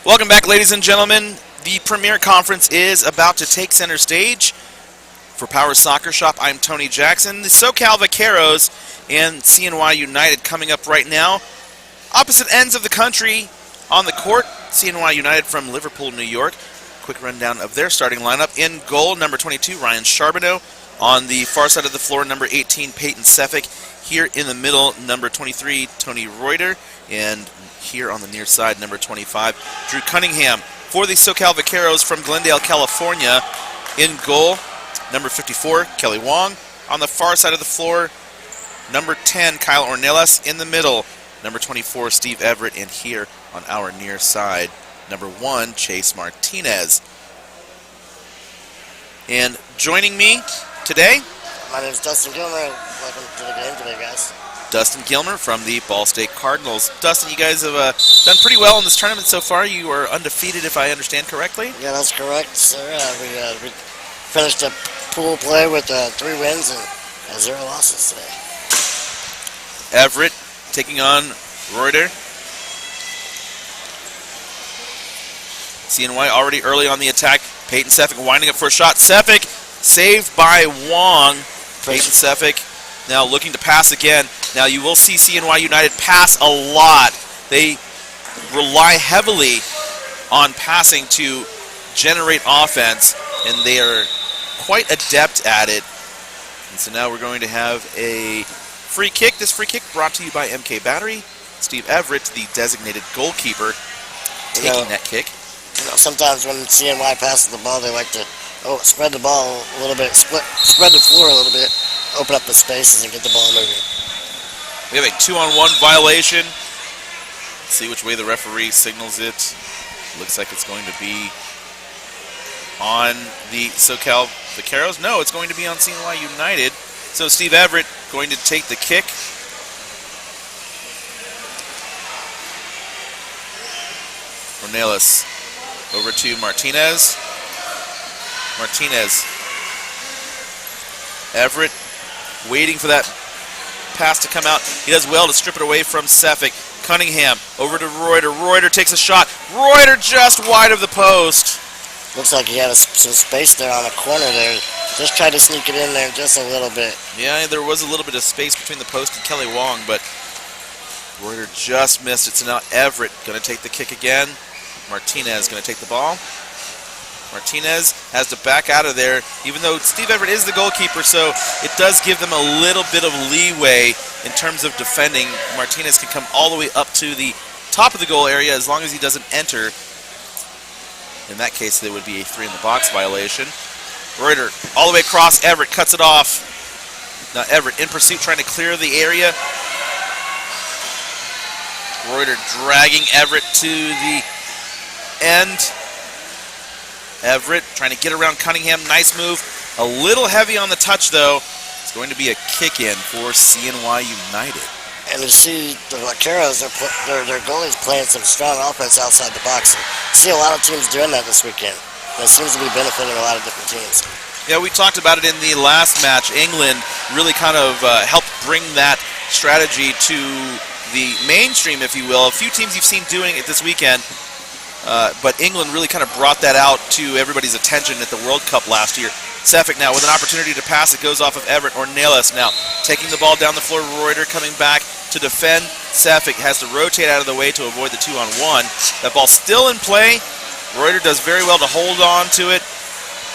Welcome back, ladies and gentlemen. The Premier Conference is about to take center stage. For Power Soccer Shop, I'm Tony Jackson. The SoCal Vanqueros and CNY United coming up right now. Opposite ends of the country on the court. CNY United from Liverpool, New York. Quick rundown of their starting lineup. In goal, number 22, Ryan Charbonneau. On the far side of the floor, number 18, Peyton Sefik. Here in the middle, number 23, Tony Reuter. And here on the near side, number 25, Drew Cunningham. For the SoCal Vaqueros from Glendale, California, in goal, number 54, Kelly Wong. On the far side of the floor, number 10, Kyle Ornelas. In the middle, number 24, Steve Everett. And here on our near side, number 1, Chase Martinez. And joining me today, my name is Dustin Gilmer. Welcome to the game today, guys. Dustin Gilmer from the Ball State Cardinals. Dustin, you guys have done pretty well in this tournament so far. You are undefeated, if I understand correctly. Yeah, that's correct, sir. We finished a pool play with 3 wins and 0 losses today. Everett taking on Reuter. CNY already early on the attack. Peyton Sefik winding up for a shot. Sefik saved by Wong. Peyton Sefik now looking to pass again. Now you will see CNY United pass a lot. They rely heavily on passing to generate offense, and they are quite adept at it. And so now we're going to have a free kick. This free kick brought to you by MK Battery. Steve Everett, the designated goalkeeper, taking that kick. Sometimes when CNY passes the ball, they like to spread the ball a little bit, spread the floor a little bit, open up the spaces and get the ball moving. We have a 2-on-1 violation. Let's see which way the referee signals it. Looks like it's going to be on the SoCal Vaqueros. No, it's going to be on CNY United. So Steve Everett going to take the kick. Ornelas over to Martinez. Martinez. Everett waiting for that pass to come out. He does well to strip it away from Sefik. Cunningham over to Reuter. Reuter takes a shot. Reuter just wide of the post. Looks like he had some space there on the corner there. Just tried to sneak it in there just a little bit. Yeah, there was a little bit of space between the post and Kelly Wong, but Reuter just missed it. So now Everett going to take the kick again. Martinez going to take the ball. Martinez has to back out of there, even though Steve Everett is the goalkeeper, so it does give them a little bit of leeway in terms of defending. Martinez can come all the way up to the top of the goal area as long as he doesn't enter. In that case, there would be a 3-in-the-box violation. Reuter all the way across. Everett cuts it off. Now Everett in pursuit, trying to clear the area. Reuter dragging Everett to the end. Everett trying to get around Cunningham. Nice move. A little heavy on the touch, though. It's going to be a kick-in for CNY United. And you see the Vanqueros, their goalies playing some strong offense outside the box. And you see a lot of teams doing that this weekend. That seems to be benefiting a lot of different teams. Yeah, we talked about it in the last match. England really kind of helped bring that strategy to the mainstream, if you will. A few teams you've seen doing it this weekend. But England really kind of brought that out to everybody's attention at the World Cup last year. Sefik now with an opportunity to pass. It goes off of Everett. Ornelas now taking the ball down the floor. Reuter coming back to defend. Sefik has to rotate out of the way to avoid the 2-on-1. That ball still in play. Reuter does very well to hold on to it.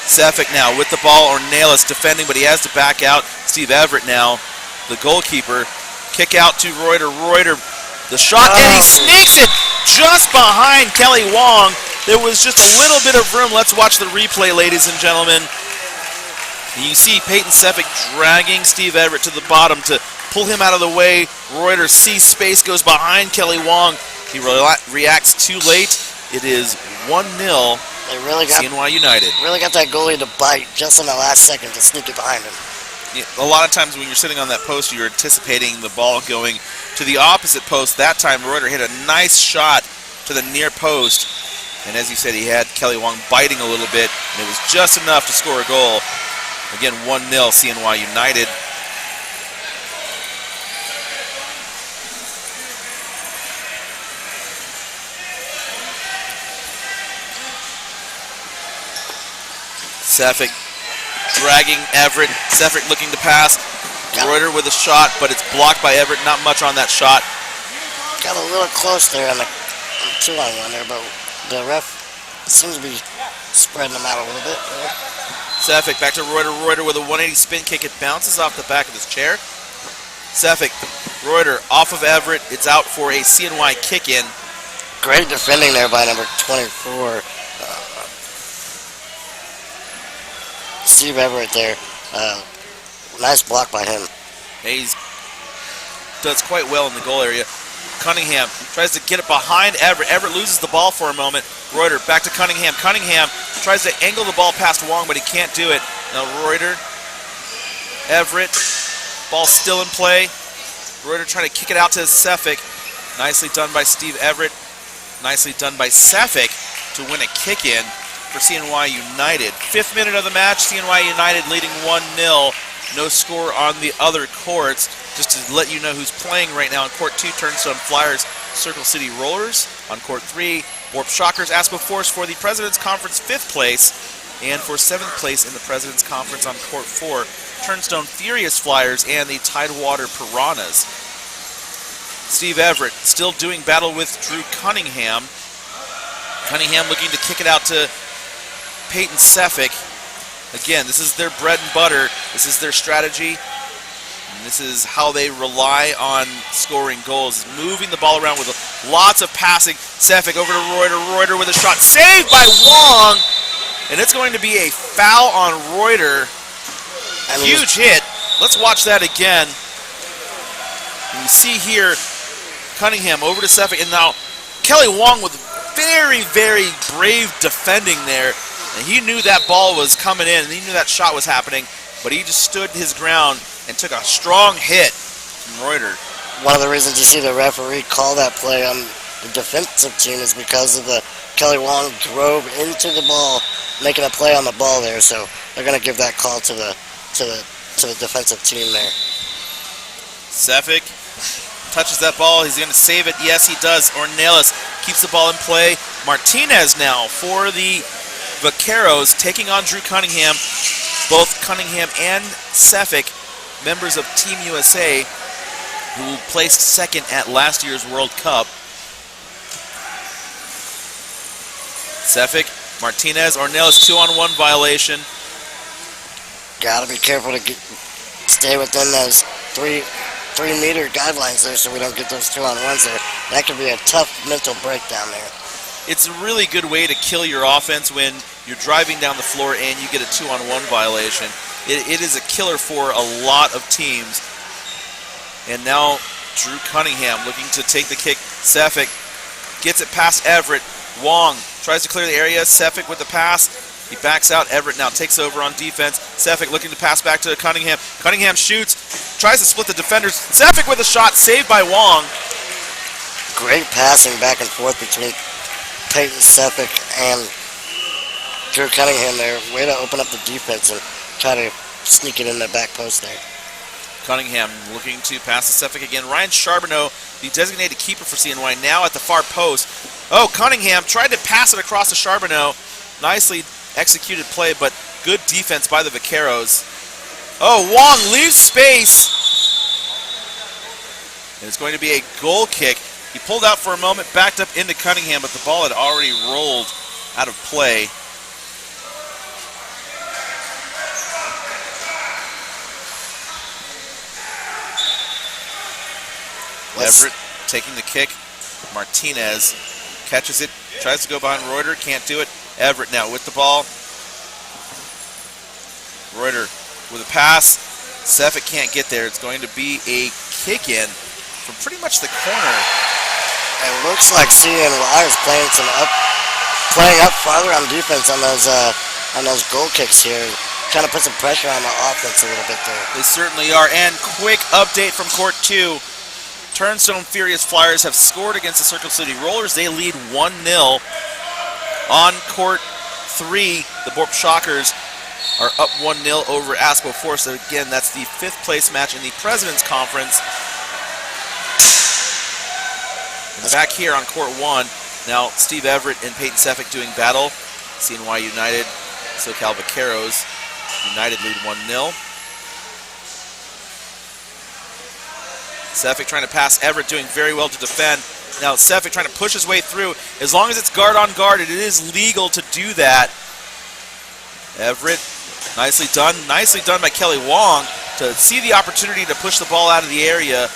Sefik now with the ball. Ornelas defending, but he has to back out. Steve Everett now, the goalkeeper. Kick out to Reuter. Reuter, the shot, and he sneaks it just behind Kelly Wong. There was just a little bit of room. Let's watch the replay, ladies and gentlemen. You see Peyton Sefik dragging Steve Everett to the bottom to pull him out of the way. Reuter sees space, goes behind Kelly Wong. He reacts too late. It is 1-0 CNY United. Really got that goalie to bite just in the last second to sneak it behind him. A lot of times when you're sitting on that post, you're anticipating the ball going to the opposite post. That time, Reuter hit a nice shot to the near post. And as you said, he had Kelly Wong biting a little bit, and it was just enough to score a goal. Again, 1-0 CNY United. Sefik dragging Everett. Sefik looking to pass. Reuter with a shot, but it's blocked by Everett. Not much on that shot. Got a little close there on the 2-on-1 there, but the ref seems to be spreading them out a little bit. Sefik back to Reuter. Reuter with a 180 spin kick. It bounces off the back of his chair. Sefik, Reuter off of Everett. It's out for a CNY kick-in. Great defending there by number 24. Steve Everett there. Nice block by him. He does quite well in the goal area. Cunningham tries to get it behind Everett. Everett loses the ball for a moment. Reuter back to Cunningham. Cunningham tries to angle the ball past Wong, but he can't do it. Now Reuter, Everett, ball still in play. Reuter trying to kick it out to Sefik. Nicely done by Steve Everett. Nicely done by Sefik to win a kick-in for CNY United. 5th minute of the match, CNY United leading 1-0. No score on the other courts. Just to let you know who's playing right now, in Court 2, Turnstone Flyers, Circle City Rollers. On Court 3, Warp Shockers, Aspo Force for the President's Conference 5th place. And for 7th place in the President's Conference on Court 4, Turnstone Furious Flyers and the Tidewater Piranhas. Steve Everett still doing battle with Drew Cunningham. Cunningham looking to kick it out to Peyton Sefik. Again, this is their bread and butter. This is their strategy. And this is how they rely on scoring goals. Moving the ball around with lots of passing. Sefik over to Reuter. Reuter with a shot. Saved by Wong. And it's going to be a foul on Reuter. Huge hit. Let's watch that again. And you see here, Cunningham over to Sefik. And now Kelly Wong with very, very brave defending there. And he knew that ball was coming in, and he knew that shot was happening, but he just stood his ground and took a strong hit from Reuter. One of the reasons you see the referee call that play on the defensive team is because of the Kelly Wong drove into the ball, making a play on the ball there. So they're going to give that call to the defensive team there. Sefik touches that ball. He's going to save it. Yes, he does. Ornelas keeps the ball in play. Martinez now for the Vanqueros taking on Drew Cunningham. Both Cunningham and Sefik, members of Team USA, who placed second at last year's World Cup. Sefik, Martinez, Ornelas 2-on-1 violation. Gotta be careful to stay within those 3-meter guidelines there so we don't get those 2-on-1s there. That could be a tough mental breakdown there. It's a really good way to kill your offense when you're driving down the floor and you get a 2-on-1 violation. It is a killer for a lot of teams. And now Drew Cunningham looking to take the kick. Sefik gets it past Everett. Wong tries to clear the area. Sefik with the pass. He backs out. Everett now takes over on defense. Sefik looking to pass back to Cunningham. Cunningham shoots. Tries to split the defenders. Sefik with a shot. Saved by Wong. Great passing back and forth between Peyton Sefik and Drew Cunningham there. Way to open up the defense and try to sneak it in the back post there. Cunningham looking to pass to Sefik again. Ryan Charbonneau, the designated keeper for CNY, now at the far post. Oh, Cunningham tried to pass it across to Charbonneau. Nicely executed play, but good defense by the Vanqueros. Oh, Wong leaves space. And it's going to be a goal kick. He pulled out for a moment, backed up into Cunningham, but the ball had already rolled out of play. Everett taking the kick. Martinez catches it, tries to go behind Reuter, can't do it. Everett now with the ball. Reuter with a pass. Sefik can't get there. It's going to be a kick in from pretty much the corner. It looks like CNY is playing up farther on defense on those goal kicks here. Trying to put some pressure on the offense a little bit there. They certainly are. And quick update from Court 2. Turnstone Furious Flyers have scored against the Circle City Rollers. They lead 1-0. On Court 3, the Borp Shockers are up 1-0 over Aspo Force. So again, that's the 5th place match in the President's Conference. And back here on Court 1, now Steve Everett and Peyton Sefik doing battle. CNY United SoCal Vanqueros United lead 1-0. Sefik trying to pass Everett, doing very well to defend. Now Sefik trying to push his way through. As long as it's guard on guard, it is legal to do that. Everett, nicely done by Kelly Wong to see the opportunity to push the ball out of the area,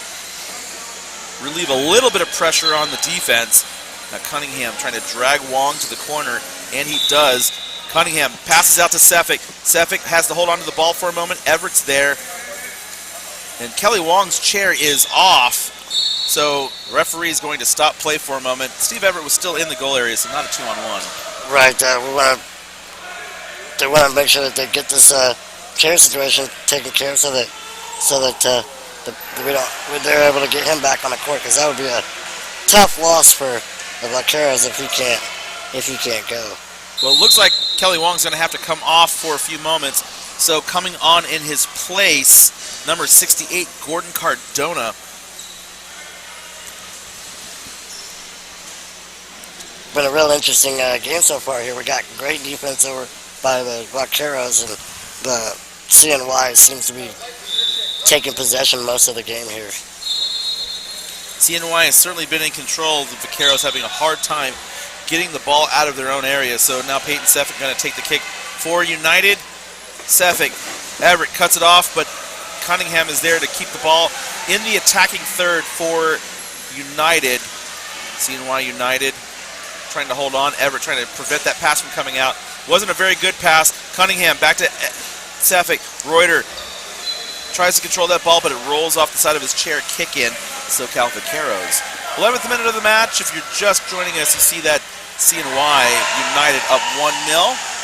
relieve a little bit of pressure on the defense. Now Cunningham trying to drag Wong to the corner, and he does. Cunningham passes out to Sefik. Sefik has to hold on to the ball for a moment. Everett's there. And Kelly Wong's chair is off, so the referee is going to stop play for a moment. Steve Everett was still in the goal area, so not a 2-on-1. Right, they want to make sure that they get this chair situation taken care of so that they're able to get him back on the court, because that would be a tough loss for the Vanqueros if he can't go. Well, it looks like Kelly Wong's going to have to come off for a few moments. So coming on in his place, number 68, Gordon Cardona. Been a real interesting game so far here. We got great defense over by the Vanqueros, and the CNY seems to be taking possession most of the game here. CNY has certainly been in control. The Vanqueros having a hard time getting the ball out of their own area. So now Peyton Sefik going to take the kick for United. Sefik, Everett cuts it off, but Cunningham is there to keep the ball in the attacking third for United. CNY United trying to hold on. Everett trying to prevent that pass from coming out. Wasn't a very good pass. Cunningham back to Sefik. Reuter tries to control that ball, but it rolls off the side of his chair. Kick in, SoCal Vanqueros. 11th minute of the match. If you're just joining us, you see that CNY United up 1-0.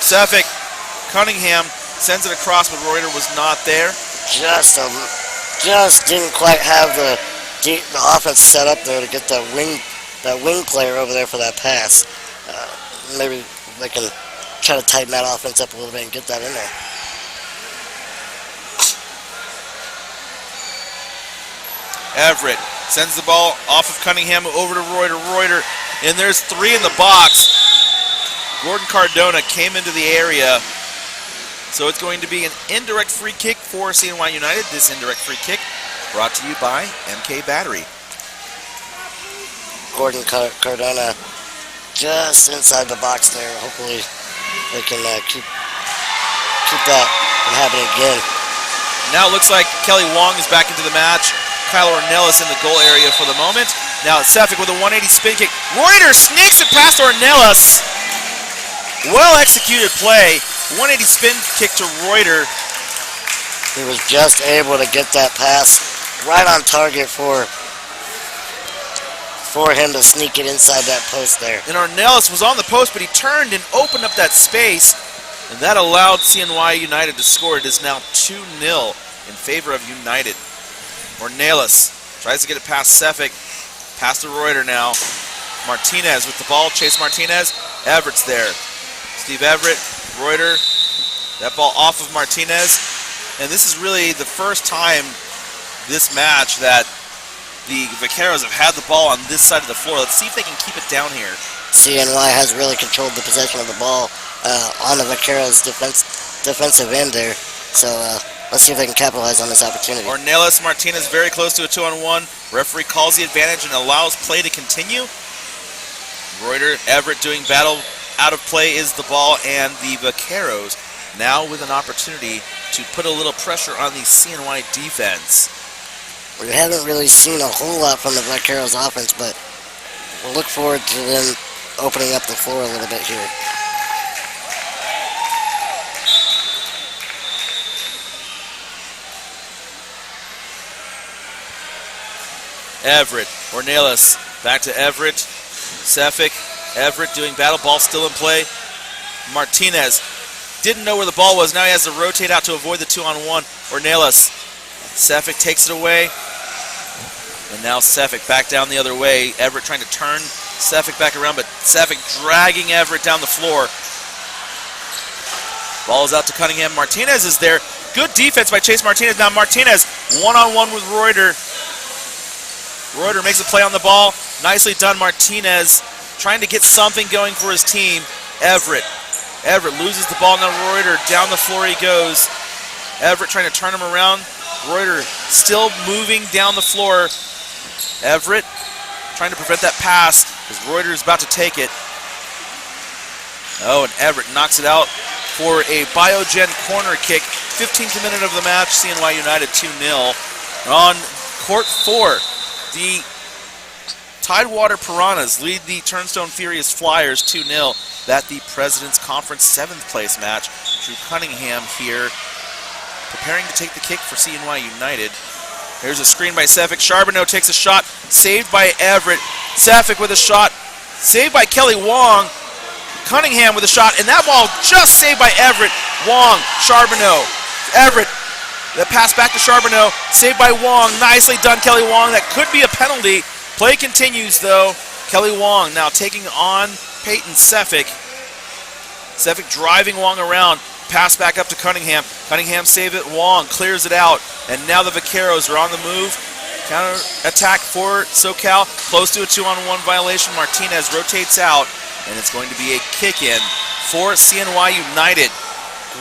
Sefik, Cunningham sends it across, but Reuter was not there. Just didn't quite have the offense set up there to get that wing player over there for that pass. Maybe they can try to tighten that offense up a little bit and get that in there. Everett sends the ball off of Cunningham over to Reuter. Reuter, and there's 3 in the box. Gordon Cardona came into the area, so it's going to be an indirect free kick for CNY United. This indirect free kick brought to you by MK Battery. Gordon Cardona just inside the box there. Hopefully they can keep that from happening again. Now it looks like Kelly Wong is back into the match. Kyle Ornelas in the goal area for the moment. Now it's Sefik with a 180 spin kick. Reuter sneaks it past Ornelas. Well executed play. 180 spin kick to Reuter. He was just able to get that pass right on target for him to sneak it inside that post there. And Ornelas was on the post, but he turned and opened up that space, and that allowed CNY United to score. It is now 2-0 in favor of United. Ornelas tries to get it past Sefik. Pass to Reuter now. Martinez with the ball. Chase Martinez. Everett's there. Steve Everett, Reuter, that ball off of Martinez. And this is really the first time this match that the Vanqueros have had the ball on this side of the floor. Let's see if they can keep it down here. CNY has really controlled the possession of the ball on the Vanqueros defensive end there. So let's see if they can capitalize on this opportunity. Ornelas Martinez very close to a 2-on-1. Referee calls the advantage and allows play to continue. Reuter, Everett doing battle. Out of play is the ball, and the Vanqueros now with an opportunity to put a little pressure on the CNY defense. We haven't really seen a whole lot from the Vanqueros offense, but we'll look forward to them opening up the floor a little bit here. Everett, Ornelas, back to Everett, Sefik. Everett doing battle, ball still in play. Martinez didn't know where the ball was. Now he has to rotate out to avoid the 2-on-1. Ornelas. Sefik takes it away. And now Sefik back down the other way. Everett trying to turn Sefik back around, but Sefik dragging Everett down the floor. Ball is out to Cunningham. Martinez is there. Good defense by Chase Martinez. Now Martinez one-on-one with Reuter. Reuter makes a play on the ball. Nicely done, Martinez. trying to get something going for his team. Everett loses the ball. Now Reuter, down the floor he goes. Everett trying to turn him around. Reuter still moving down the floor. Everett trying to prevent that pass as Reuter is about to take it. Oh, and Everett knocks it out for a Biogen corner kick. 15th minute of the match, CNY United 2-0. On court 4, the Tidewater Piranhas lead the Turnstone Furious Flyers 2-0. That the President's Conference 7th place match. Drew Cunningham here preparing to take the kick for CNY United. There's a screen by Sefik. Charbonneau takes a shot, saved by Everett. Sefik with a shot, saved by Kelly Wong. Cunningham with a shot, and that ball just saved by Everett. Wong, Charbonneau, Everett. That pass back to Charbonneau, saved by Wong. Nicely done, Kelly Wong. That could be a penalty. Play continues, though. Kelly Wong now taking on Peyton Sefik. Sefik driving Wong around. Pass back up to Cunningham. Cunningham saves it. Wong clears it out. And now the Vanqueros are on the move. Counter attack for SoCal. Close to a 2-on-1 violation. Martinez rotates out. And it's going to be a kick-in for CNY United.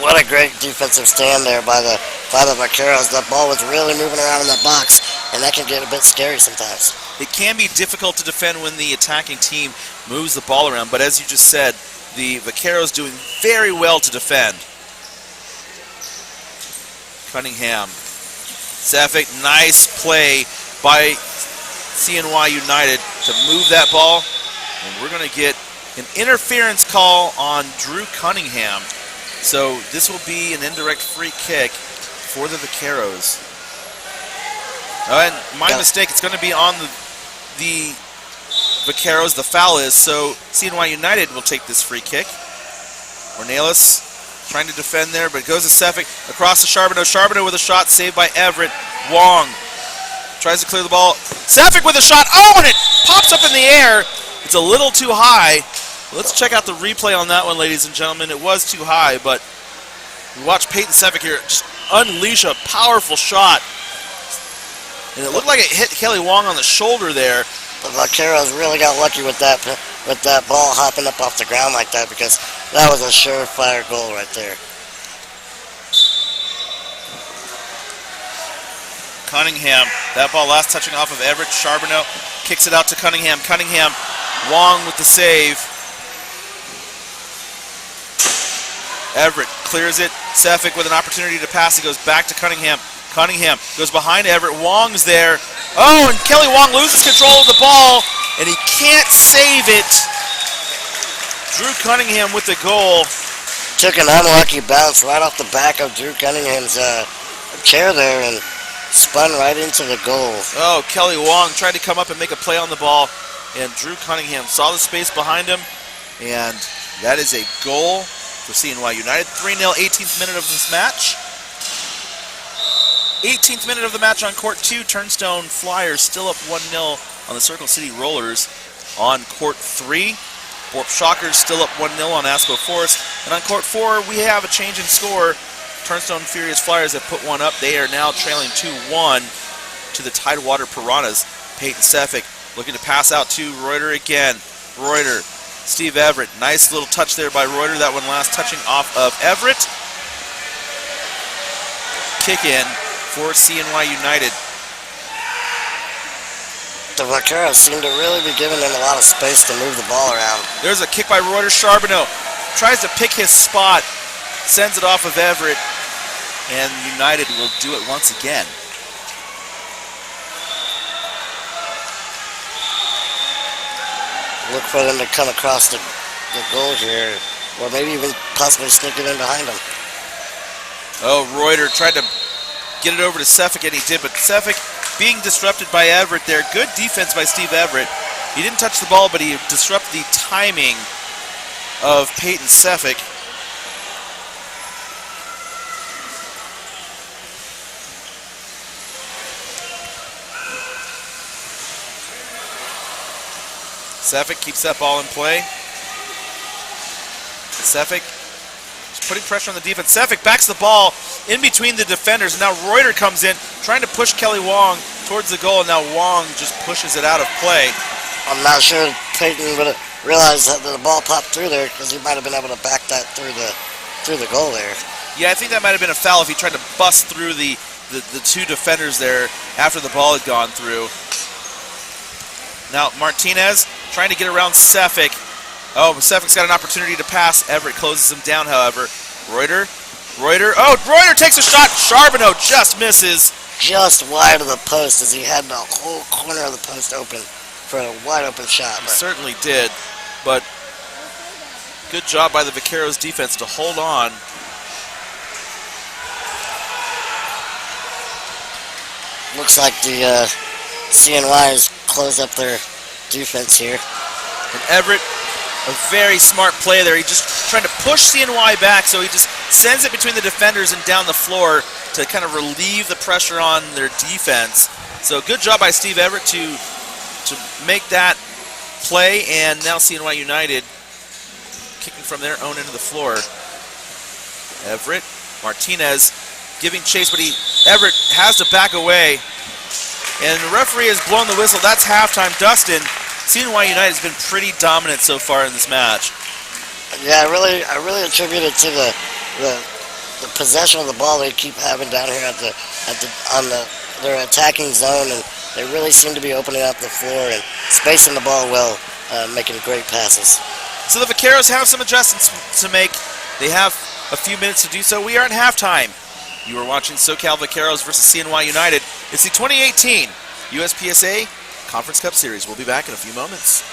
What a great defensive stand there by the Vanqueros. That ball was really moving around in that box, and that can get a bit scary sometimes. It can be difficult to defend when the attacking team moves the ball around, but as you just said, the Vanqueros doing very well to defend. Cunningham. Sefik, nice play by CNY United to move that ball. And we're going to get an interference call on Drew Cunningham. So this will be an indirect free kick for the Vanqueros. And my mistake, it's going to be on the Vanqueros. The foul is, so CNY United will take this free kick. Ornelas trying to defend there, but it goes to Sefik across to Charbonneau. Charbonneau with a shot saved by Everett. Wong tries to clear the ball. Sefik with a shot. Oh, and it pops up in the air. It's a little too high. Let's check out the replay on that one, ladies and gentlemen. It was too high, but we watch Peyton Sefik here just unleash a powerful shot. And it looked like it hit Kelly Wong on the shoulder there. The Vanqueros really got lucky with that ball hopping up off the ground like that, because that was a surefire goal right there. Cunningham, that ball last touching off of Everett. Charbonneau kicks it out to Cunningham. Cunningham, Wong with the save. Everett clears it. Sefik with an opportunity to pass. It goes back to Cunningham. Cunningham goes behind Everett. Wong's there. Oh, and Kelly Wong loses control of the ball, and he can't save it. Drew Cunningham with the goal. Took an unlucky bounce right off the back of Drew Cunningham's chair there and spun right into the goal. Oh, Kelly Wong tried to come up and make a play on the ball, and Drew Cunningham saw the space behind him, and that is a goal for CNY United. 3-0, 18th minute of this match. 18th minute of the match on court 2. Turnstone Flyers still up 1-0 on the Circle City Rollers. On court 3, Borp Shockers still up 1-0 on Asco Forest. And on court 4, we have a change in score. Turnstone Furious Flyers have put one up. They are now trailing 2-1 to the Tidewater Piranhas. Peyton Sefik looking to pass out to Reuter again. Reuter, Steve Everett. Nice little touch there by Reuter. That one last touching off of Everett. Kick in for CNY United. The Vanqueros seem to really be giving them a lot of space to move the ball around. There's a kick by Reuter. Charbonneau tries to pick his spot, sends it off of Everett, and United will do it once again. Look for them to come across the goal here, or maybe even possibly sneak it in behind them. Oh, Reuter tried to get it over to Sefik, and he did, but Sefik being disrupted by Everett there. Good defense by Steve Everett. He didn't touch the ball, but he disrupted the timing of Peyton Sefik. Sefik keeps that ball in play. Sefik is putting pressure on the defense. Sefik backs the ball in between the defenders. And now Reuter comes in, trying to push Kelly Wong towards the goal. And now Wong just pushes it out of play. I'm not sure Peyton realize that the ball popped through there because he might have been able to back that through the goal there. Yeah, I think that might have been a foul if he tried to bust through the two defenders there after the ball had gone through. Now Martinez trying to get around Sefik. Oh, Sefik's got an opportunity to pass. Everett closes him down, however. Reuter. Oh, Reuter takes a shot. Charbonneau just misses. Just wide of the post as he had the whole corner of the post open for a wide open shot. He certainly did, but good job by the Vaqueros defense to hold on. Looks like the CNY has closed up their defense here. And Everett, a very smart play there. He just trying to push CNY back, so he just sends it between the defenders and down the floor to kind of relieve the pressure on their defense. So good job by Steve Everett to make that play, and now CNY United kicking from their own end of the floor. Everett, Martinez giving chase, but Everett has to back away. And the referee has blown the whistle. That's halftime. Dustin, CNY United has been pretty dominant so far in this match. Yeah, I really attribute it to the possession of the ball they keep having down here on their attacking zone, and they really seem to be opening up the floor and spacing the ball well, making great passes. So the Vaqueros have some adjustments to make. They have a few minutes to do so. We are at halftime. You are watching SoCal Vaqueros versus CNY United. It's the 2018 USPSA Conference Cup Series. We'll be back in a few moments.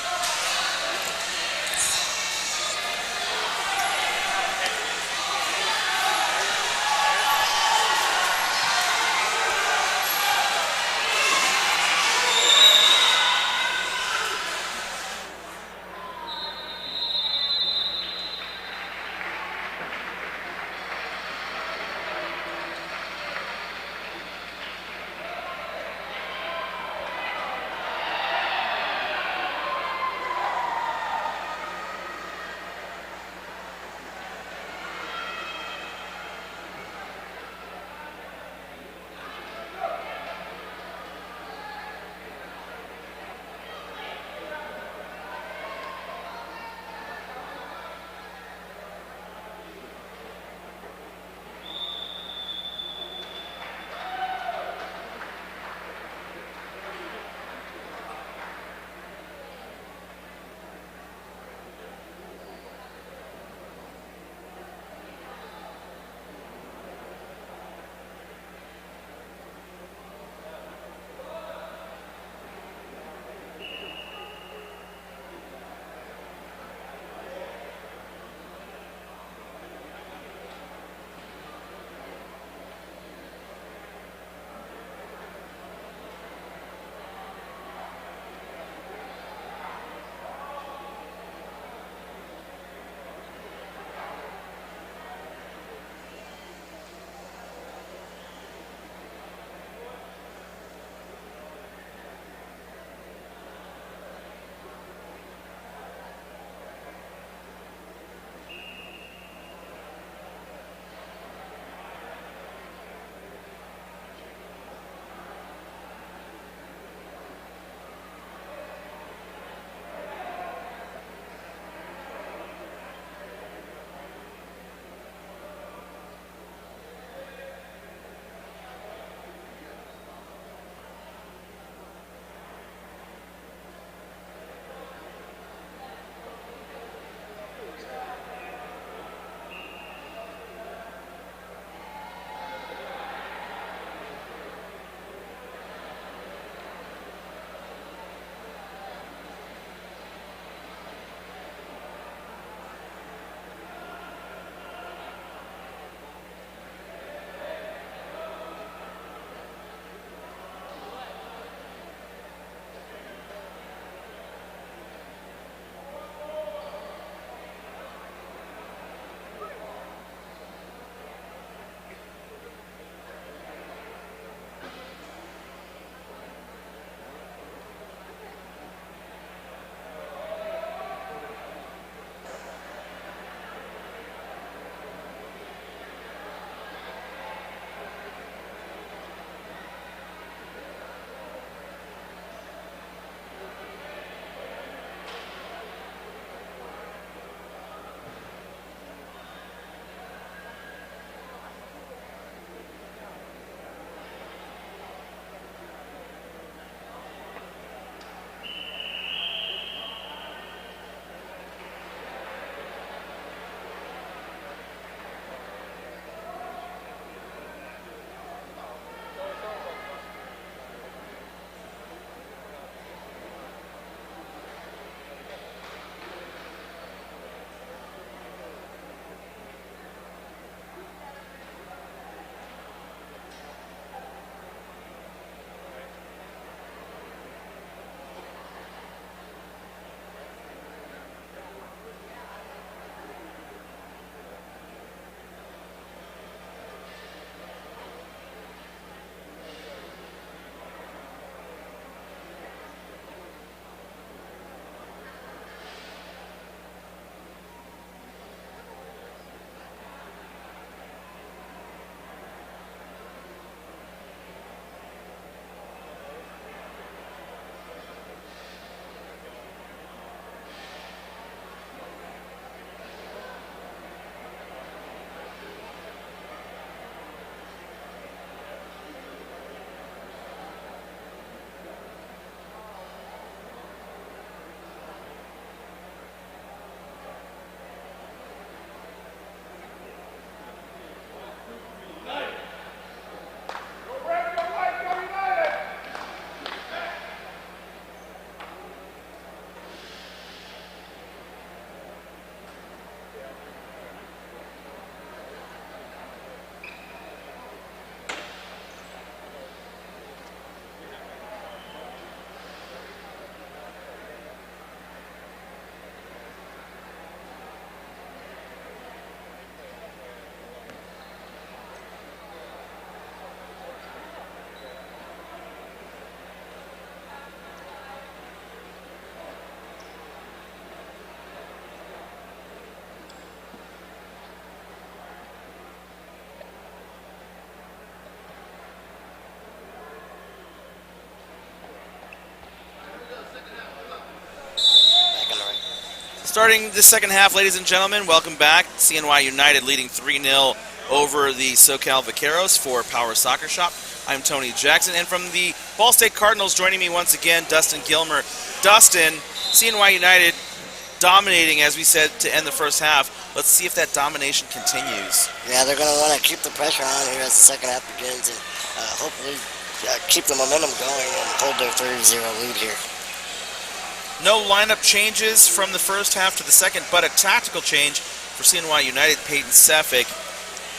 Starting the second half, ladies and gentlemen, welcome back. CNY United leading 3-0 over the SoCal Vanqueros for Power Soccer Shop. I'm Tony Jackson, and from the Ball State Cardinals, joining me once again, Dustin Gilmer. Dustin, CNY United dominating, as we said, to end the first half. Let's see if that domination continues. Yeah, they're going to want to keep the pressure on here as the second half begins and hopefully keep the momentum going and hold their 3-0 lead here. No lineup changes from the first half to the second, but a tactical change for CNY United. Peyton Sefik,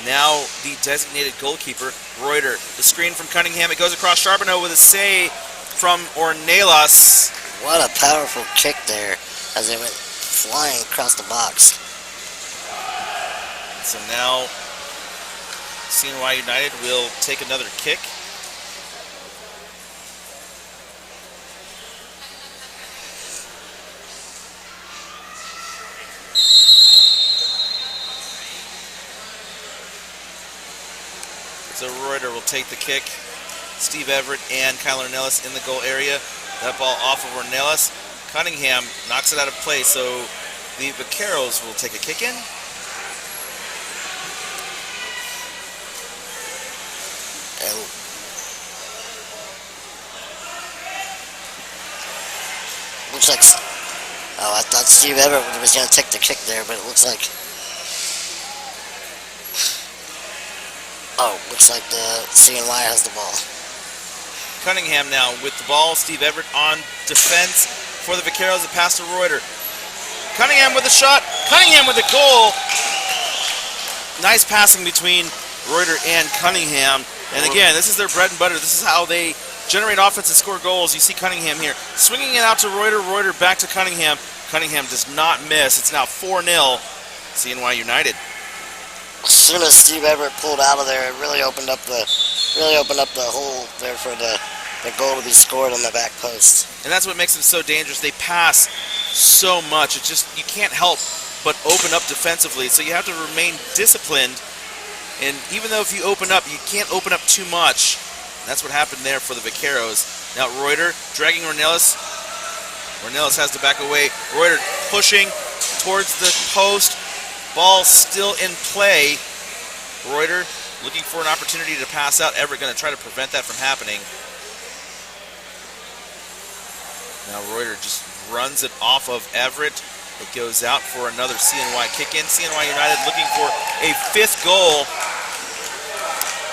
now the designated goalkeeper. Reuter, the screen from Cunningham. It goes across Charbonneau with a save from Ornelas. What a powerful kick there as they went flying across the box. So now CNY United will take another kick. So Reuter will take the kick. Steve Everett and Kyle Ornelas in the goal area. That ball off of Ornelas. Cunningham knocks it out of play, so the Vanqueros will take a kick in. Looks like, oh, I thought Steve Everett was going to take the kick there, but it looks like, looks like the CNY has the ball. Cunningham now with the ball. Steve Everett on defense for the Vanqueros. The pass to Reuter. Cunningham with a shot. Cunningham with a goal. Nice passing between Reuter and Cunningham. And again, this is their bread and butter. This is how they generate offense and score goals. You see Cunningham here swinging it out to Reuter. Reuter back to Cunningham. Cunningham does not miss. It's now 4-0 CNY United. As soon as Steve Everett pulled out of there, it really opened up the hole there for the goal to be scored on the back post. And that's what makes them so dangerous. They pass so much. It's just, you can't help but open up defensively. So you have to remain disciplined. And even though if you open up, you can't open up too much. And that's what happened there for the Vanqueros. Now Reuter dragging Ornelas. Ornelas has to back away. Reuter pushing towards the post. Ball still in play. Reuter looking for an opportunity to pass out. Everett going to try to prevent that from happening. Now Reuter just runs it off of Everett. It goes out for another CNY kick in. CNY United looking for a 5th goal.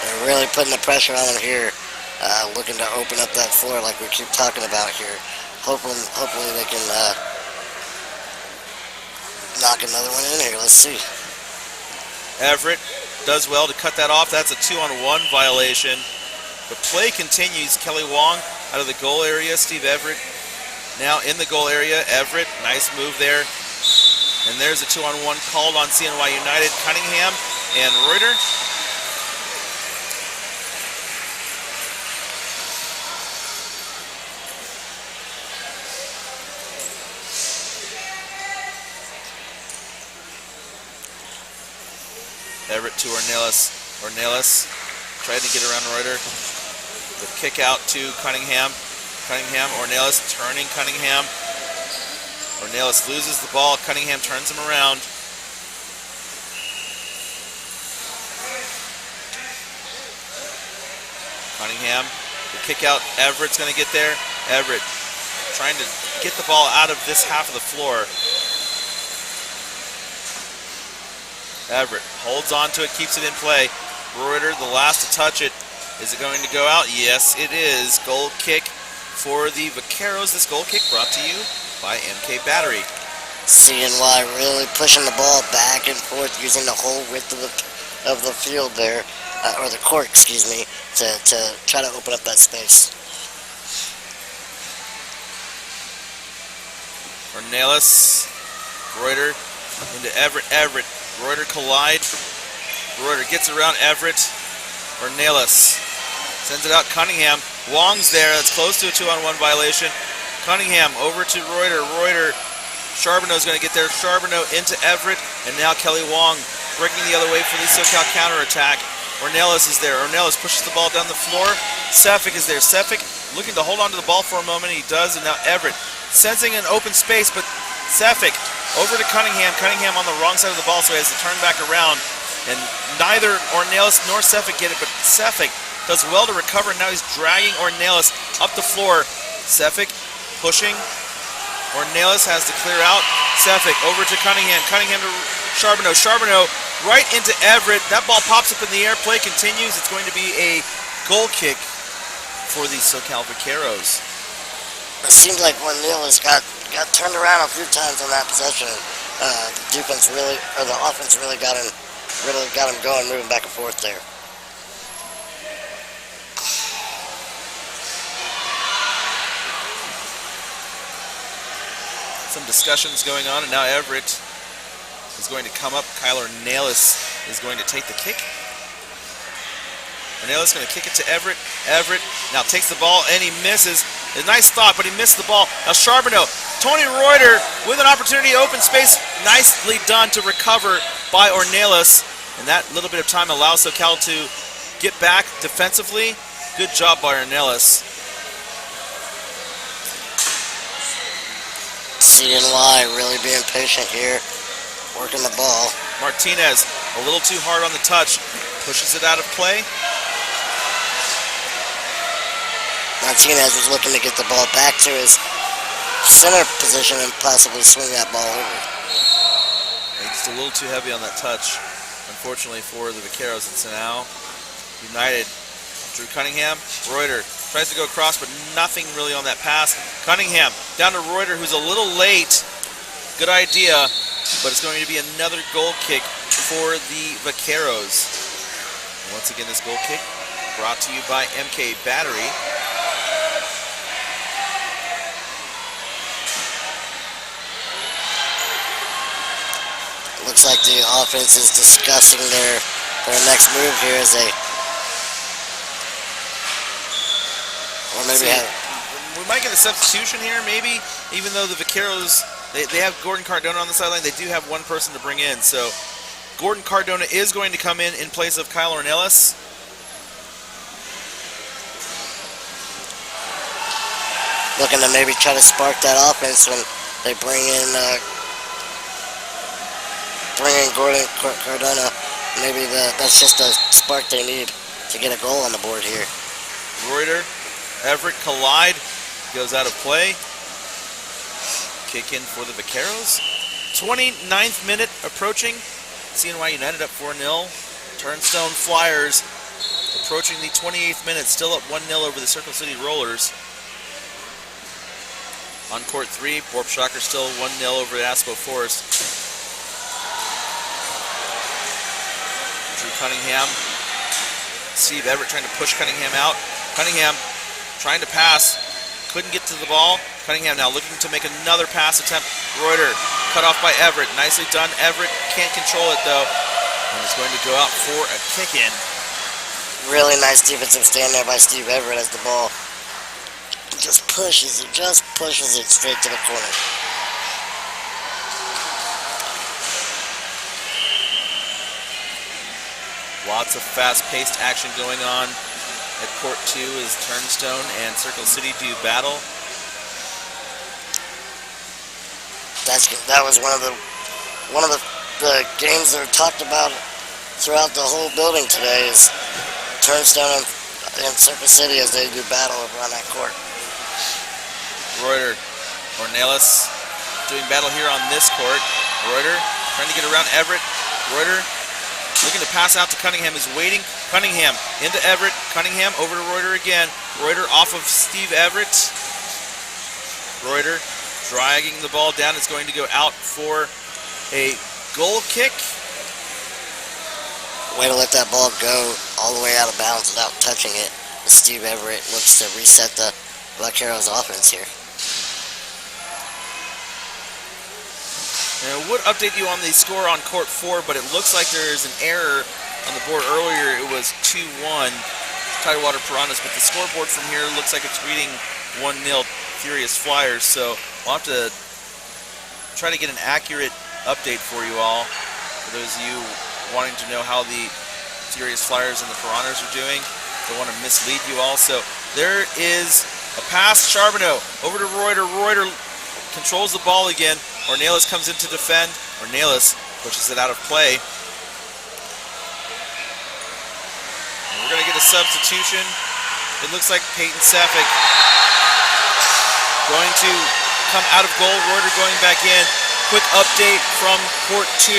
They're really putting the pressure on them here, looking to open up that floor like we keep talking about here. Hopefully they can knock another one in here. Let's see. Everett does well to cut that off. That's a 2-on-1 violation. The play continues. Kelly Wong out of the goal area. Steve Everett now in the goal area. Everett, nice move there. And there's a 2-on-1 called on CNY United. Cunningham and Reuter. Everett to Ornelas. Ornelas tried to get around Reuter. The kick out to Cunningham. Cunningham, Ornelas turning Cunningham. Ornelas loses the ball. Cunningham turns him around. Cunningham, the kick out. Everett's going to get there. Everett trying to get the ball out of this half of the floor. Everett holds on to it, keeps it in play. Reuter, the last to touch it. Is it going to go out? Yes, it is. Goal kick for the Vanqueros. This goal kick brought to you by MK Battery. CNY really pushing the ball back and forth, using the whole width of the field there, or the court, excuse me, to try to open up that space. Ornelas, Reuter into Everett. Everett. Reuter collide. Reuter gets around Everett. Ornelas sends it out. Cunningham. Wong's there. That's close to a 2-on-1 violation. Cunningham over to Reuter. Reuter. Charbonneau's going to get there. Charbonneau into Everett. And now Kelly Wong breaking the other way for the SoCal counterattack. Ornelas is there. Ornelas pushes the ball down the floor. Sefik is there. Sefik looking to hold on to the ball for a moment. He does. And now Everett sensing an open space, but Sefik over to Cunningham. Cunningham on the wrong side of the ball, so he has to turn back around. And neither Ornelas nor Sefik get it, but Sefik does well to recover. Now he's dragging Ornelas up the floor. Sefik pushing. Ornelas has to clear out. Sefik over to Cunningham. Cunningham to Charbonneau. Charbonneau right into Everett. That ball pops up in the air. Play continues. It's going to be a goal kick for the SoCal Vanqueros. It seems like Ornelas got turned around a few times on that possession. The defense really, or the offense really got him going, moving back and forth there. Some discussions going on, and now Everett is going to come up. Kyler Ornelas is going to take the kick. Ornelas going to kick it to Everett. Everett now takes the ball, and he misses. A nice thought, but he missed the ball. Now Charbonneau, Tony Reuter with an opportunity, open space. Nicely done to recover by Ornelas. And that little bit of time allows SoCal to get back defensively. Good job by Ornelas. CNY really being patient here, working the ball. Martinez a little too hard on the touch, pushes it out of play. Martinez was looking to get the ball back to his center position and possibly swing that ball over. It's a little too heavy on that touch, unfortunately for the Vanqueros. It's now United. Drew Cunningham, Reuter tries to go across, but nothing really on that pass. Cunningham down to Reuter, who's a little late. Good idea, but it's going to be another goal kick for the Vanqueros. Once again, this goal kick brought to you by MK Battery. Looks like the offense is discussing their next move here as they, or maybe we might get a substitution here, maybe, even though the Vanqueros, they have Gordon Cardona on the sideline. They do have one person to bring in, so Gordon Cardona is going to come in place of Kyle Ornelas. Looking to maybe try to spark that offense when they bring in Gordon Cardona. Maybe that's just a spark they need to get a goal on the board here. Reuter, Everett collide, goes out of play. Kick in for the Vanqueros. 29th minute approaching. CNY United up 4-0. Turnstone Flyers approaching the 28th minute, still up 1-0 over the Circle City Rollers. On court 3, Borp Shocker still 1-0 over the Aspo Forest. Drew Cunningham. Steve Everett trying to push Cunningham out. Cunningham trying to pass. Couldn't get to the ball. Cunningham now looking to make another pass attempt. Reuter cut off by Everett. Nicely done. Everett can't control it though. And is going to go out for a kick in. Really nice defensive stand there by Steve Everett as the ball just pushes it straight to the corner. Lots of fast-paced action going on at Court 2 as Turnstone and Circle City do battle. That was one of the games that are talked about throughout the whole building today is Turnstone and Circle City as they do battle over on that court. Reuter, Ornelas doing battle here on this court. Reuter trying to get around Everett. Reuter looking to pass out to Cunningham, is waiting. Cunningham into Everett. Cunningham over to Reuter again. Reuter off of Steve Everett. Reuter dragging the ball down. It's going to go out for a goal kick. Way to let that ball go all the way out of bounds without touching it. Steve Everett looks to reset the Vanqueros offense here. And I would update you on the score on Court 4, but it looks like there is an error on the board earlier. It was 2-1 Tidewater Piranhas, but the scoreboard from here looks like it's reading 1-0 Furious Flyers, so we'll have to try to get an accurate update for you all, for those of you wanting to know how the Furious Flyers and the Piranhas are doing. Don't want to mislead you all. So there is a pass, Charbonneau over to Reuter. Reuter controls the ball again. Ornelas comes in to defend. Ornelas pushes it out of play. And we're going to get a substitution. It looks like Peyton Sefik going to come out of goal. Reuter going back in. Quick update from court 2.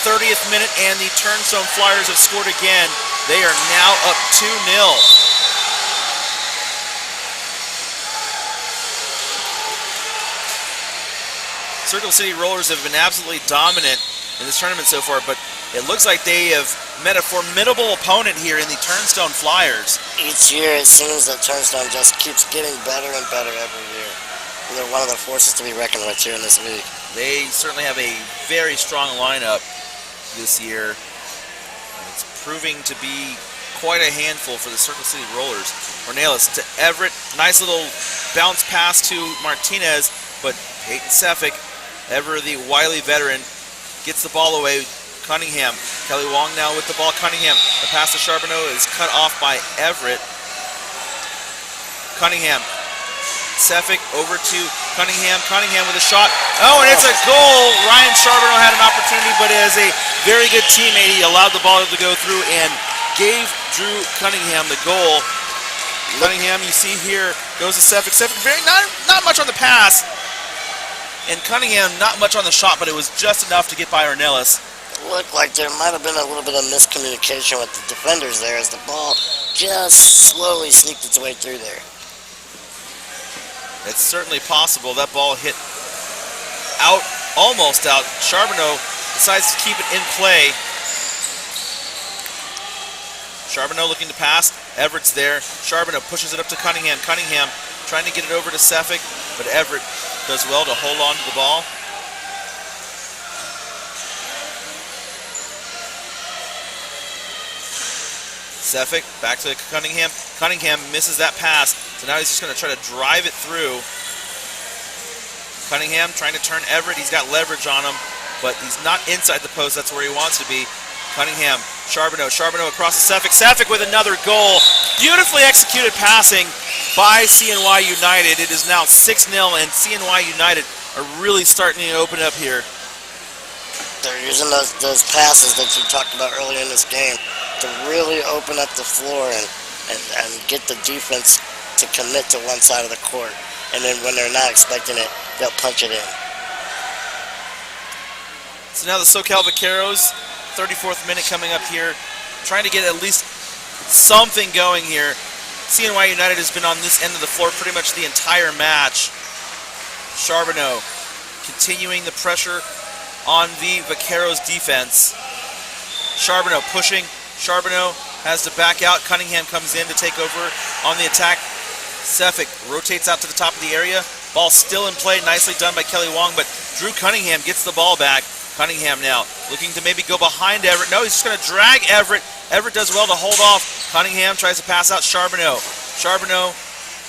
30th minute, and the Turnstone Flyers have scored again. They are now up 2-0. Circle City Rollers have been absolutely dominant in this tournament so far, but it looks like they have met a formidable opponent here in the Turnstone Flyers. Each year it seems that Turnstone just keeps getting better and better every year. They're one of the forces to be reckoned with here in this league. They certainly have a very strong lineup this year. It's proving to be quite a handful for the Circle City Rollers. Ornelas to Everett. Nice little bounce pass to Martinez, but Peyton Sefik, ever the wily veteran, gets the ball away. Cunningham. Kelly Wong now with the ball. Cunningham. The pass to Charbonneau is cut off by Everett. Cunningham. Sefik over to Cunningham. Cunningham with a shot. Oh, and it's a goal. Ryan Charbonneau had an opportunity, but as a very good teammate, he allowed the ball to go through and gave Drew Cunningham the goal. Cunningham, you see here, goes to Sefik. Sefik not much on the pass. And Cunningham, not much on the shot, but it was just enough to get by Ornelas. It looked like there might have been a little bit of miscommunication with the defenders there as the ball just slowly sneaked its way through there. It's certainly possible. That ball hit out, almost out. Charbonneau decides to keep it in play. Charbonneau looking to pass. Everett's there. Charbonneau pushes it up to Cunningham. Cunningham trying to get it over to Sefik, but Everett does well to hold on to the ball. Sefik back to Cunningham. Cunningham misses that pass, so now he's just going to try to drive it through. Cunningham trying to turn Everett. He's got leverage on him, but he's not inside the post. That's where he wants to be. Cunningham, Charbonneau across to Sefik. Sefik with another goal. Beautifully executed passing by CNY United. It is now 6-0, and CNY United are really starting to open up here. They're using those passes that you talked about earlier in this game to really open up the floor and get the defense to commit to one side of the court. And then when they're not expecting it, they'll punch it in. So now the SoCal Vaqueros, 34th minute coming up here, trying to get at least something going here. CNY United has been on this end of the floor pretty much the entire match. Charbonneau continuing the pressure on the Vaqueros defense. Charbonneau pushing. Charbonneau has to back out. Cunningham comes in to take over on the attack. Sefik rotates out to the top of the area. Ball still in play. Nicely done by Kelly Wong, but Drew Cunningham gets the ball back. Cunningham now looking to maybe go behind Everett. No, he's just going to drag Everett. Everett does well to hold off. Cunningham tries to pass out Charbonneau. Charbonneau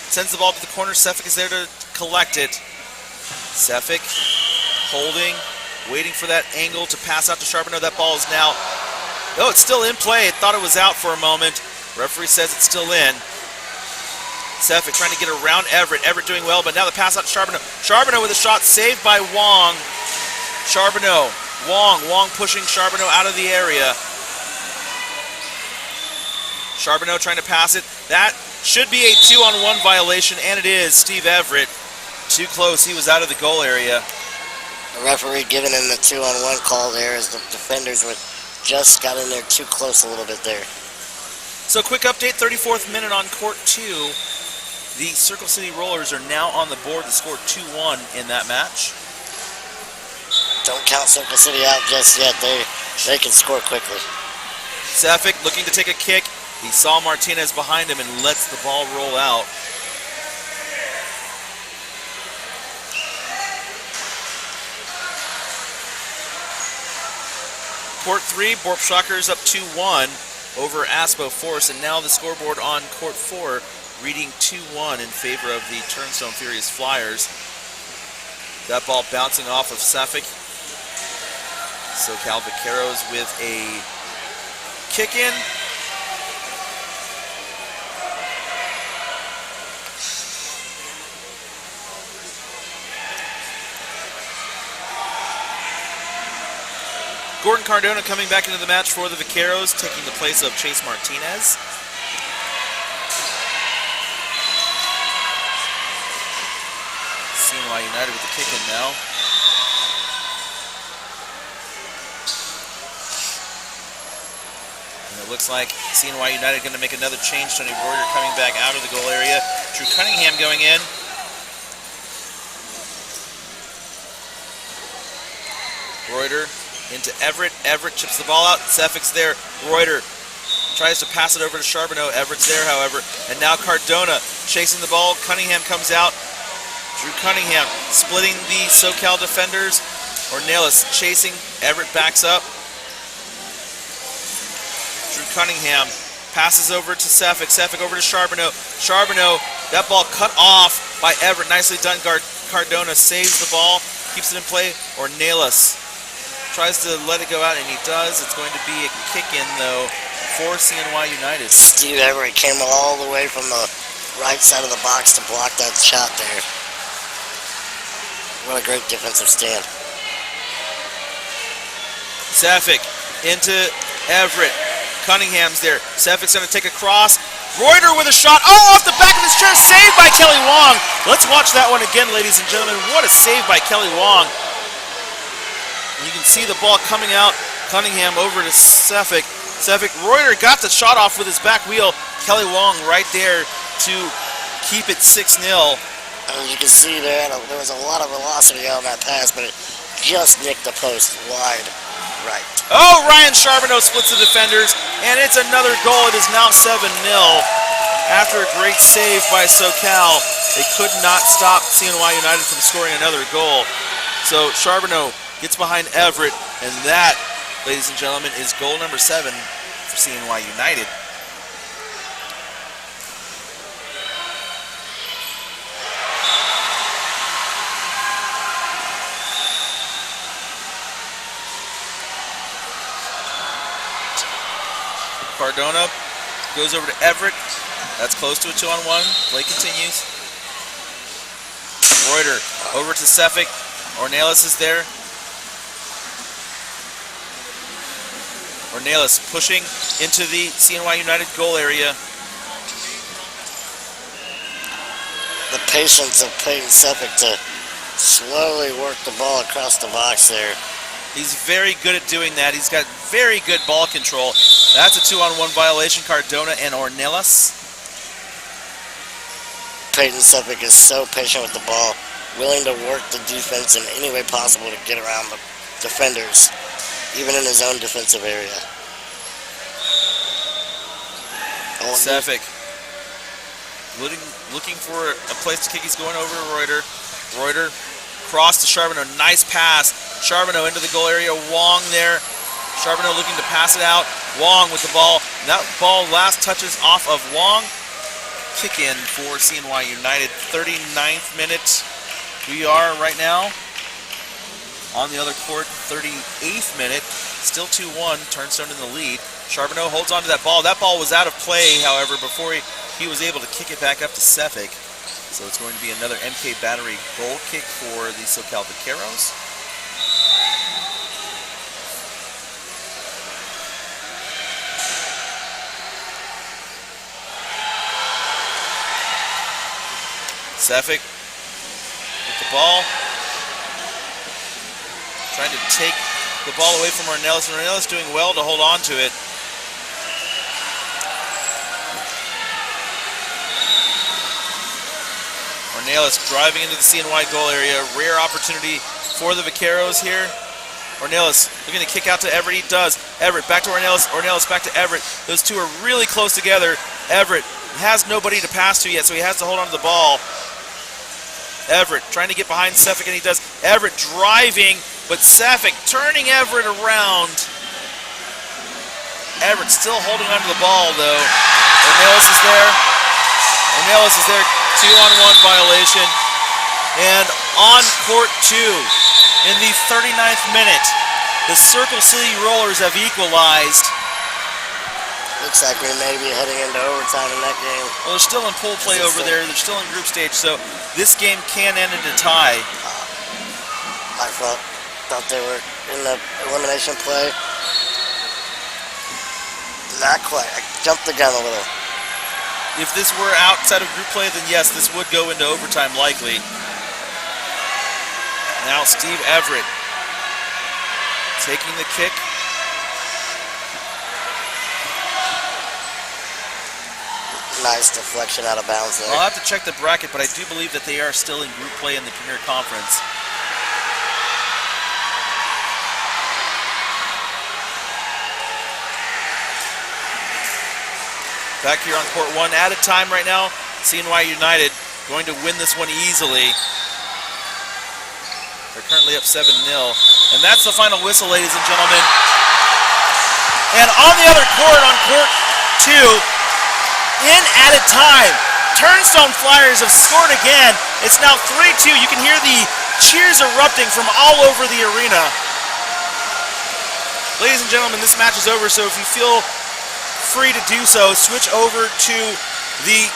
sends the ball to the corner. Sefik is there to collect it. Sefik holding, waiting for that angle to pass out to Charbonneau. That ball is now, oh, it's still in play. I thought it was out for a moment. Referee says it's still in. Sefik trying to get around Everett. Everett doing well, but now the pass out to Charbonneau. Charbonneau with a shot saved by Wong. Charbonneau. Wong pushing Charbonneau out of the area. Charbonneau trying to pass it. That should be a 2-on-1 violation, and it is. Steve Everett too close. He was out of the goal area. The referee giving him the 2-on-1 call there as the defenders were just got in there too close a little bit there. So quick update, 34th minute on court 2. The Circle City Rollers are now on the board to score 2-1 in that match. Don't count Circle City out just yet. They can score quickly. Sefik looking to take a kick. He saw Martinez behind him and lets the ball roll out. Court 3, Borp Shockers up 2-1 over Aspo Force, and now the scoreboard on Court 4 reading 2-1 in favor of the Turnstone Furious Flyers. That ball bouncing off of Sefik. SoCal Vaqueros with a kick in. Gordon Cardona coming back into the match for the Vaqueros, taking the place of Chase Martinez. CNY United with the kick in now. And it looks like CNY United going to make another change. Tony Reuter coming back out of the goal area. Drew Cunningham going in. Reuter into Everett. Everett chips the ball out. Seffic's there. Reuter tries to pass it over to Charbonneau. Everett's there, however. And now Cardona chasing the ball. Cunningham comes out. Drew Cunningham splitting the SoCal defenders. Ornelas chasing. Everett backs up. Drew Cunningham passes over to Seffic. Seffic over to Charbonneau. Charbonneau, that ball cut off by Everett. Nicely done. Cardona saves the ball, keeps it in play. Ornelas tries to let it go out, and he does. It's going to be a kick-in, though, for CNY United. Steve Everett came all the way from the right side of the box to block that shot there. What a great defensive stand. Seffic into Everett. Cunningham's there. Seffic's going to take a cross. Reuter with a shot. Oh, off the back of his chest. Saved by Kelly Wong. Let's watch that one again, ladies and gentlemen. What a save by Kelly Wong. You can see the ball coming out. Cunningham over to Seffic. Seffic. Reuter got the shot off with his back wheel. Kelly Wong right there to keep it 6-0. As you can see there was a lot of velocity on that pass, but it just nicked the post wide right. Oh, Ryan Charbonneau splits the defenders, and it's another goal. It is now 7-0. After a great save by SoCal, they could not stop CNY United from scoring another goal. So Charbonneau gets behind Everett, and that, ladies and gentlemen, is goal number 7 for CNY United. Cardona goes over to Everett. That's close to a 2-on-1. Play continues. Reuter over to Seffic. Ornelas is there. Ornelas pushing into the CNY United goal area. The patience of Peyton Seffic to slowly work the ball across the box there. He's very good at doing that. He's got very good ball control. That's a 2-on-1 violation. Cardona and Ornelas. Peyton Seffic is so patient with the ball, willing to work the defense in any way possible to get around the defenders, even in his own defensive area. Seffic looking for a place to kick. He's going over to Reuter. Reuter cross to Charbonneau. Nice pass. Charbonneau into the goal area. Wong there. Charbonneau looking to pass it out. Wong with the ball. That ball last touches off of Wong. Kick in for CNY United. 39th minute. We are right now on the other court. 38th minute. Still 2-1. Turnstone in the lead. Charbonneau holds on to that ball. That ball was out of play, however, before he was able to kick it back up to Seffic. So it's going to be another MK Battery goal kick for the SoCal Vaqueros. Seffic with the ball. Trying to take the ball away from Ornelas. Ornelas doing well to hold on to it. Ornelas driving into the CNY goal area. Rare opportunity for the Vaqueros here. Ornelas looking to kick out to Everett. He does. Everett back to Ornelas. Ornelas back to Everett. Those two are really close together. Everett has nobody to pass to yet, so he has to hold on to the ball. Everett trying to get behind Seffic, and he does. Everett driving, but Seffic turning Everett around. Everett still holding onto the ball, though. Ornelas is there. Ornelas is there. 2-on-1 violation. And on court 2, in the 39th minute, the Circle City Rollers have equalized. Looks like we may be heading into overtime in that game. Well, they're still in pool play over there. They're still in group stage, so this game can end in a tie. I thought they were in the elimination play. Not quite. I jumped the gun a little. If this were outside of group play, then yes, this would go into overtime likely. Now Steve Everett taking the kick. Nice deflection out of bounds there. I'll have to check the bracket, but I do believe that they are still in group play in the Premier Conference. Back here on court 1, added time right now. CNY United going to win this one easily. They're currently up 7-0. And that's the final whistle, ladies and gentlemen. And on the other court, on court 2, in added time, Turnstone Flyers have scored again. It's now 3-2. You can hear the cheers erupting from all over the arena. Ladies and gentlemen, this match is over, so if you feel free to do so, switch over to the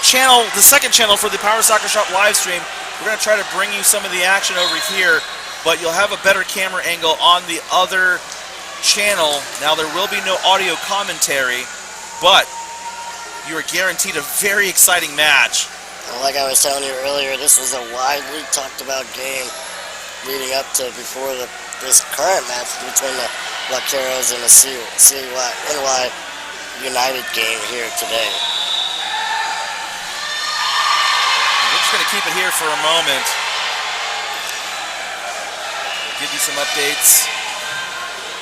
channel, the second channel for the Power Soccer Shop live stream. We're going to try to bring you some of the action over here, but you'll have a better camera angle on the other channel. Now, there will be no audio commentary, but you are guaranteed a very exciting match. Like I was telling you earlier, this was a widely talked about game leading up to before this current match between the Vanqueros and the CNY United game here today. We're just going to keep it here for a moment. Give you some updates.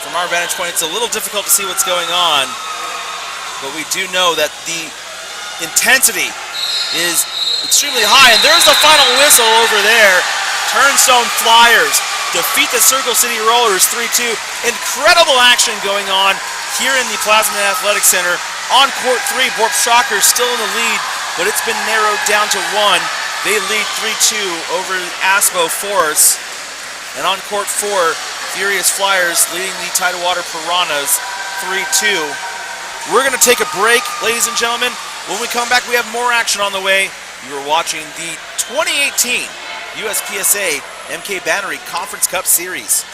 From our vantage point, it's a little difficult to see what's going on, but we do know that the intensity is extremely high, and there's the final whistle over there. Turnstone Flyers defeat the Circle City Rollers 3-2. Incredible action going on here in the Plasma Athletic Center. On court 3, Borp Shockers still in the lead, but it's been narrowed down to 1. They lead 3-2 over Aspo Force. And on court 4, Furious Flyers leading the Tidewater Piranhas 3-2. We're going to take a break, ladies and gentlemen. When we come back, we have more action on the way. You are watching the 2018 USPSA MK Battery Conference Cup Series.